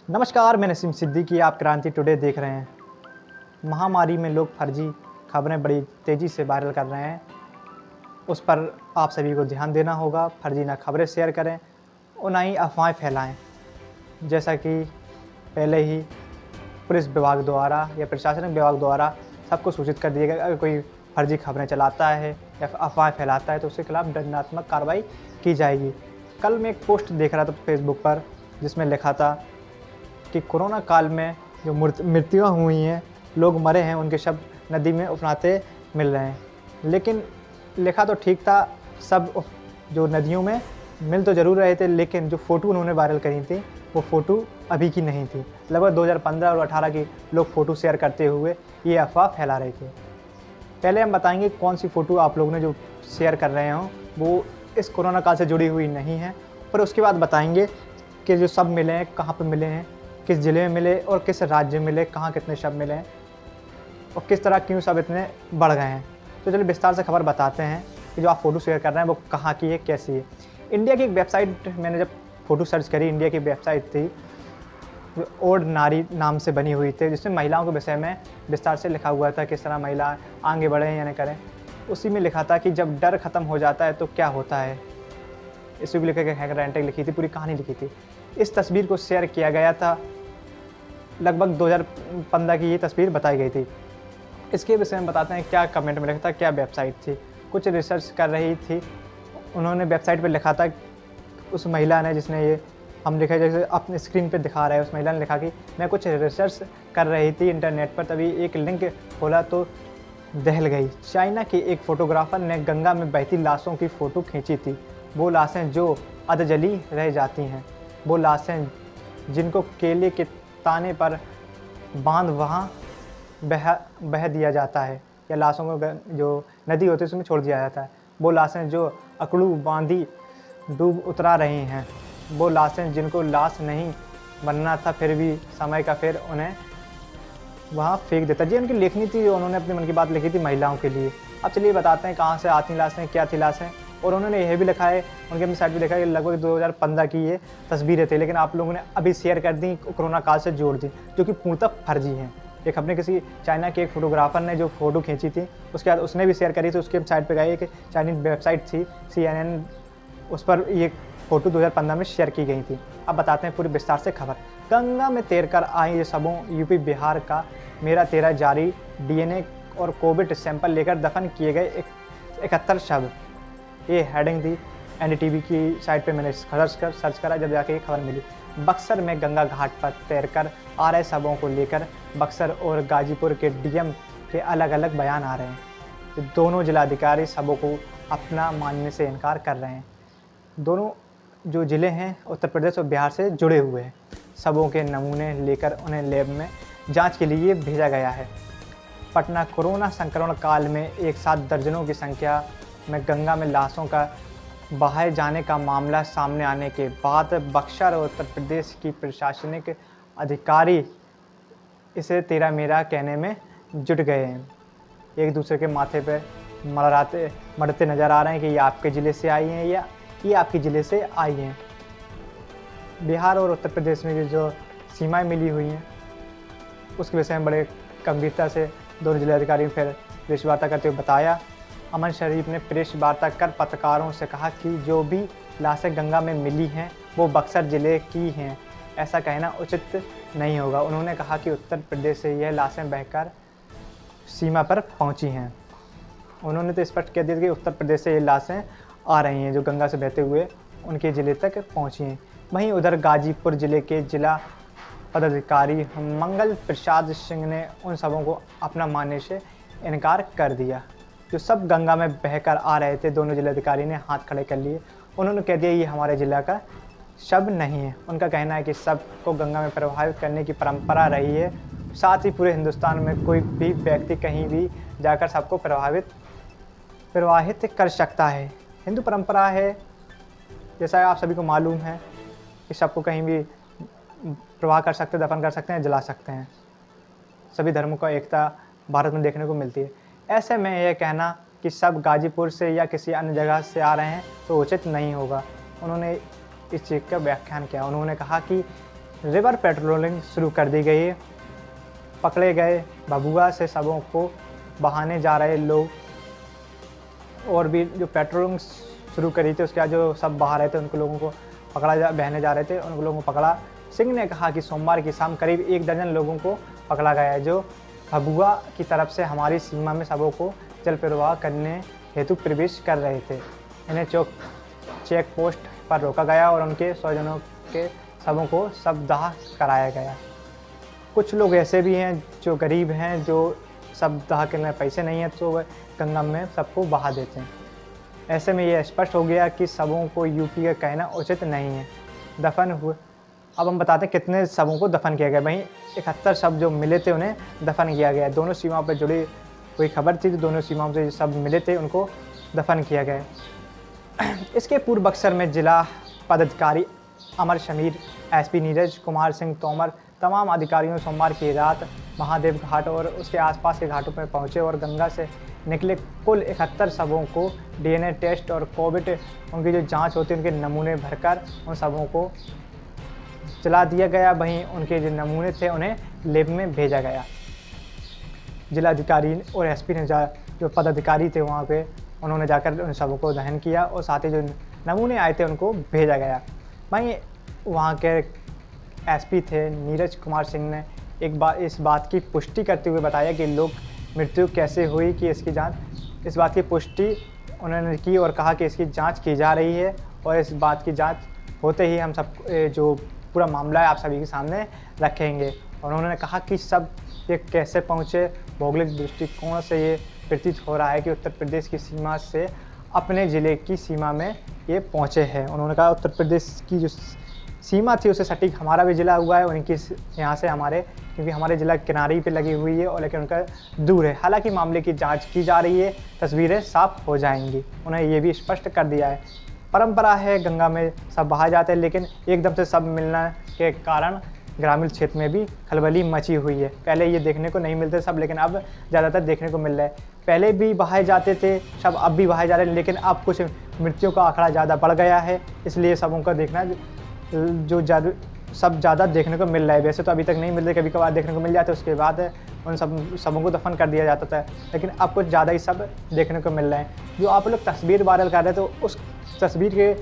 नमस्कार, मैं नसीम सिद्दीकी, आप क्रांति टुडे देख रहे हैं। महामारी में लोग फर्जी खबरें बड़ी तेज़ी से वायरल कर रहे हैं। उस पर आप सभी को ध्यान देना होगा। फर्जी ना खबरें शेयर करें और ना ही अफवाहें फैलाएं। जैसा कि पहले ही पुलिस विभाग द्वारा या प्रशासनिक विभाग द्वारा सबको सूचित कर दिया गया, अगर कोई फर्जी खबरें चलाता है या अफवाह फैलाता है तो उसके खिलाफ दंडात्मक कार्रवाई की जाएगी। कल मैं एक पोस्ट देख रहा था फेसबुक पर, जिसमें लिखा था कि कोरोना काल में जो मृत्युआं हुई हैं, लोग मरे हैं, उनके शव नदी में उफनाते मिल रहे हैं। लेकिन लिखा तो ठीक था, सब जो नदियों में मिल तो ज़रूर रहे थे, लेकिन जो फ़ोटो उन्होंने वायरल करी थी वो फ़ोटो अभी की नहीं थी। लगभग 2015 और 18 की लोग फ़ोटो शेयर करते हुए ये अफवाह फैला रहे थे। पहले हम बताएंगे कौन सी फ़ोटो आप लोगों ने जो शेयर कर रहे हों वो इस कोरोना काल से जुड़ी हुई नहीं है, पर उसके बाद बताएंगे कि जो सब मिले हैं कहाँ पर मिले हैं, किस ज़िले में मिले और किस राज्य में मिले, कहाँ कितने शव मिले हैं और किस तरह क्यों सब इतने बढ़ गए हैं। तो चलिए विस्तार से खबर बताते हैं कि जो आप फ़ोटो शेयर कर रहे हैं वो कहाँ की है, कैसी है। इंडिया की एक वेबसाइट, मैंने जब फ़ोटो सर्च करी, इंडिया की वेबसाइट थी जो ओड नारी नाम से बनी हुई थी, जिसमें महिलाओं के विषय में विस्तार से लिखा हुआ था किस तरह महिला आगे बढ़ें या न करें। उसी में लिखा था कि जब डर ख़त्म हो जाता है तो क्या होता है। इसी को लिखा के हैंग लिखी थी, पूरी कहानी लिखी थी। इस तस्वीर को शेयर किया गया था, लगभग 2015 की ये तस्वीर बताई गई थी। इसके विषय में बताते हैं क्या कमेंट में लिखा था, क्या वेबसाइट थी। कुछ रिसर्च कर रही थी, उन्होंने वेबसाइट पे लिखा था, उस महिला ने जिसने ये हम लिखा जैसे अपने स्क्रीन पे दिखा रहे हैं, उस महिला ने लिखा कि मैं कुछ रिसर्च कर रही थी इंटरनेट पर, तभी एक लिंक खोला तो दहल गई। चाइना के एक फ़ोटोग्राफ़र ने गंगा में बहती लाशों की फ़ोटो खींची थी। वो लाशें जो अधजली रह जाती हैं, वो लाशें जिनको केले के ताने पर बांध वहाँ बह दिया जाता है, या लाशों को जो नदी होती है उसमें छोड़ दिया जाता है। वो लाशें जो अकड़ू बांधी डूब उतरा रही हैं, वो लाशें जिनको लाश नहीं बनना था फिर भी समय का फिर उन्हें वहाँ फेंक देता। जी उनकी लेखनी थी, जो उन्होंने अपने मन की बात लिखी थी महिलाओं के लिए। अब चलिए बताते हैं कहाँ से आती लाशें, क्या थी लाशें। और उन्होंने यह भी लिखा है, उनके अपनी साइट पे लिखा है कि लगभग 2015 की ये तस्वीरें थी, लेकिन आप लोगों ने अभी शेयर कर दी, कोरोना काल से जोड़ दी, जो कि पूर्णतः फर्जी हैं। एक अपने किसी चाइना के एक फ़ोटोग्राफ़र ने जो फ़ोटो खींची थी, उसके बाद उसने भी शेयर करी थी, उसके साइट पे गई एक चाइनीज़ वेबसाइट थी CNN, उस पर ये फ़ोटो 2015 में शेयर की गई थी। अब बताते हैं पूरी विस्तार से खबर। गंगा में तैरकर आई ये सबों यूपी बिहार का मेरा तेरा जारी, DNA और कोविड सैंपल लेकर दफन किए गए 71 शव। ये हेडिंग थी NDTV की साइट पे, मैंने सर्च करा, जब जाके ये खबर मिली। बक्सर में गंगा घाट पर तैरकर आ रहे शवों को लेकर बक्सर और गाजीपुर के DM के अलग अलग बयान आ रहे हैं। दोनों जिलाधिकारी शवों को अपना मानने से इनकार कर रहे हैं। दोनों जो ज़िले हैं उत्तर प्रदेश और बिहार से जुड़े हुए हैं। शवों के नमूने लेकर उन्हें लैब में जांच के लिए भेजा गया है। पटना कोरोना संक्रमण काल में एक साथ दर्जनों की संख्या में गंगा में लाशों का बहाए जाने का मामला सामने आने के बाद बक्सर और उत्तर प्रदेश की प्रशासनिक अधिकारी इसे तेरा मेरा कहने में जुट गए हैं। एक दूसरे के माथे पे मरते नज़र आ रहे हैं कि ये आपके ज़िले से आई हैं या ये आपके ज़िले से आई हैं। बिहार और उत्तर प्रदेश में जो सीमाएं मिली हुई हैं उसके विषय में बड़े गंभीरता से दोनों जिलाधिकारी ने फिर प्रेस वार्ता करते हुए बताया। अमन शरीफ ने प्रेस वार्ता कर पत्रकारों से कहा कि जो भी लाशें गंगा में मिली हैं वो बक्सर ज़िले की हैं, ऐसा कहना उचित नहीं होगा। उन्होंने कहा कि उत्तर प्रदेश से यह लाशें बहकर सीमा पर पहुंची हैं। उन्होंने तो स्पष्ट कह दिया कि उत्तर प्रदेश से ये लाशें आ रही हैं, जो गंगा से बहते हुए उनके ज़िले तक पहुंची हैं। वहीं उधर गाजीपुर ज़िले के जिला पदाधिकारी मंगल प्रसाद सिंह ने उन सबों को अपना मानने से इनकार कर दिया। जो सब गंगा में बहकर आ रहे थे, दोनों जिलाधिकारी ने हाथ खड़े कर लिए। उन्होंने कह दिया ये हमारे ज़िला का शव नहीं है। उनका कहना है कि सब को गंगा में प्रवाहित करने की परंपरा रही है, साथ ही पूरे हिंदुस्तान में कोई भी व्यक्ति कहीं भी जाकर सबको प्रवाहित कर सकता है। हिंदू परंपरा है, जैसा आप सभी को मालूम है, कि सबको कहीं भी प्रवाह कर सकते हैं, दफन कर सकते हैं, जला सकते हैं। सभी धर्मों का एकता भारत में देखने को मिलती है। ऐसे में यह कहना कि सब गाजीपुर से या किसी अन्य जगह से आ रहे हैं तो उचित नहीं होगा। उन्होंने इस चीज़ का व्याख्यान किया। उन्होंने कहा कि रिवर पेट्रोलिंग शुरू कर दी गई है। पकड़े गए भभुआ से शवों को बहाने जा रहे लोग और भी जो पेट्रोलिंग शुरू करी थी उसके बाद जो सब बहा रहे थे उनको लोगों को बहने जा रहे थे उन लोगों को पकड़ा। सिंह ने कहा कि सोमवार की शाम करीब 1 दर्जन लोगों को पकड़ा गया है जो भभुआ की तरफ से हमारी सीमा में शवों को जल प्रवाह करने हेतु प्रवेश कर रहे थे। इन्हें चेक पोस्ट पर रोका गया और उनके स्वजनों के शवों को शवदाह कराया गया। कुछ लोग ऐसे भी हैं जो गरीब हैं, जो शवदाह के लिए पैसे नहीं हैं, तो वह गंगा में सबको बहा देते हैं। ऐसे में यह स्पष्ट हो गया कि शवों को यूपी का कहना उचित नहीं है। दफन हुए, अब हम बताते हैं कितने शवों को दफन किया गया। वहीं 71 शव जो मिले थे उन्हें दफन किया गया। दोनों सीमाओं पर जुड़ी हुई खबर थी, दोनों सीमाओं से सब मिले थे उनको दफन किया गया। इसके पूर्व बक्सर में जिला पदाधिकारी अमर शमीर, एसपी नीरज कुमार सिंह तोमर तमाम अधिकारियों सोमवार की रात महादेव घाट और उसके आसपास के घाटों पर पहुंचे और गंगा से निकले कुल 71 शवों को डीएनए टेस्ट और कोविड उनकी जो जांच होती है उनके नमूने भरकर उन शवों को चला दिया गया। वहीं उनके जो नमूने थे उन्हें लैब में भेजा गया। जिलाधिकारी और एसपी ने जो पदाधिकारी थे वहाँ पे उन्होंने जाकर उन शवों को दहन किया और साथ ही जो नमूने आए थे उनको भेजा गया। वहीं वहाँ के एसपी थे नीरज कुमार सिंह ने इस बात की पुष्टि करते हुए बताया कि लोग मृत्यु कैसे हुई कि इस बात की पुष्टि उन्होंने की और कहा कि इसकी जांच की जा रही है और इस बात की जांच होते ही हम सब जो पूरा मामला है आप सभी के सामने रखेंगे। और उन्होंने कहा कि सब ये कैसे पहुँचे, भौगोलिक दृष्टिकोण से ये प्रतीत हो रहा है कि उत्तर प्रदेश की सीमा से अपने ज़िले की सीमा में ये पहुँचे हैं। उन्होंने कहा उत्तर प्रदेश की जो सीमा थी उससे सटीक हमारा भी ज़िला हुआ है, उनकी यहाँ से हमारे, क्योंकि हमारे ज़िला किनारे पे लगी हुई है और लेकिन उनका दूर है। हालांकि मामले की जांच की जा रही है, तस्वीरें साफ हो जाएंगी। उन्हें ये भी स्पष्ट कर दिया है परंपरा है गंगा में सब बहा जाते हैं, लेकिन एकदम से सब मिलने के कारण ग्रामीण क्षेत्र में भी खलबली मची हुई है। पहले ये देखने को नहीं मिलते सब, लेकिन अब ज़्यादातर देखने को मिल रहा है। पहले भी बहाए जाते थे सब, अब भी बहाए जा रहे हैं, लेकिन अब कुछ मृत्यु का आंकड़ा ज़्यादा बढ़ गया है, इसलिए सबों का देखना जो ज़्यादा देखने को मिल रहा है। वैसे तो अभी तक नहीं मिल रहे, कभी कभार देखने को मिल जाते, उसके बाद उन सबों को दफन कर दिया जाता था, लेकिन अब कुछ ज़्यादा ही सब देखने को मिल रहे हैं। जो आप लोग तस्वीर वायरल कर रहे थे, तो उस तस्वीर के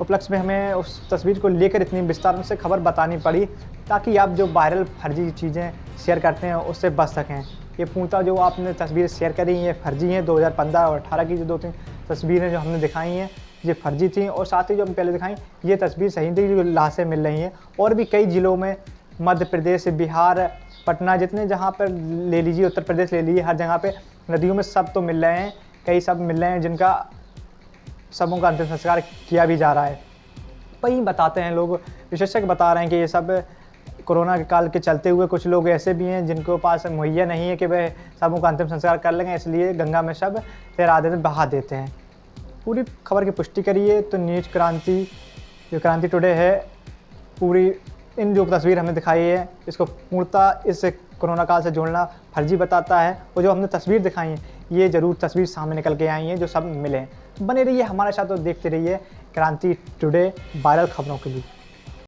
उपलक्ष्य में हमें उस तस्वीर को लेकर इतनी विस्तार से खबर बतानी पड़ी ताकि आप जो वायरल फर्जी चीज़ें शेयर करते हैं उससे बच सकें। ये पूर्णतः जो आपने तस्वीरें शेयर करी ये फर्जी हैं। 2015 और 18 की जो 2-3 तस्वीरें जो हमने दिखाई हैं ये फर्जी थी, और साथ ही जो हम पहले दिखाई ये तस्वीर सही थी, जो लाशें मिल रही हैं। और भी कई ज़िलों में मध्य प्रदेश, बिहार, पटना, जितने जहाँ पर ले लीजिए, उत्तर प्रदेश ले लीजिए, हर जगह पे नदियों में सब तो मिल रहे हैं, कई सब मिल रहे हैं जिनका सबों का अंतिम संस्कार किया भी जा रहा है। वहीं बताते हैं लोग, विशेषज्ञ बता रहे हैं कि ये सब कोरोना के काल के चलते हुए कुछ लोग ऐसे भी हैं जिनको पास मुहैया नहीं है कि वह सबों का अंतिम संस्कार कर लेंगे, इसलिए गंगा में सब तैरा देते, बहा देते हैं। पूरी खबर की पुष्टि करिए तो न्यूज़ क्रांति, जो क्रांति टुडे है, पूरी इन जो तस्वीर हमें दिखाई है इसको पूर्णतः इस कोरोना काल से जोड़ना फर्जी बताता है। और जो हमने तस्वीर दिखाई है ये ज़रूर तस्वीर सामने निकल के आई हैं जो सब मिले हैं। बने रहिए हमारे साथ और देखते रहिए क्रांति टुडे वायरल खबरों के लिए।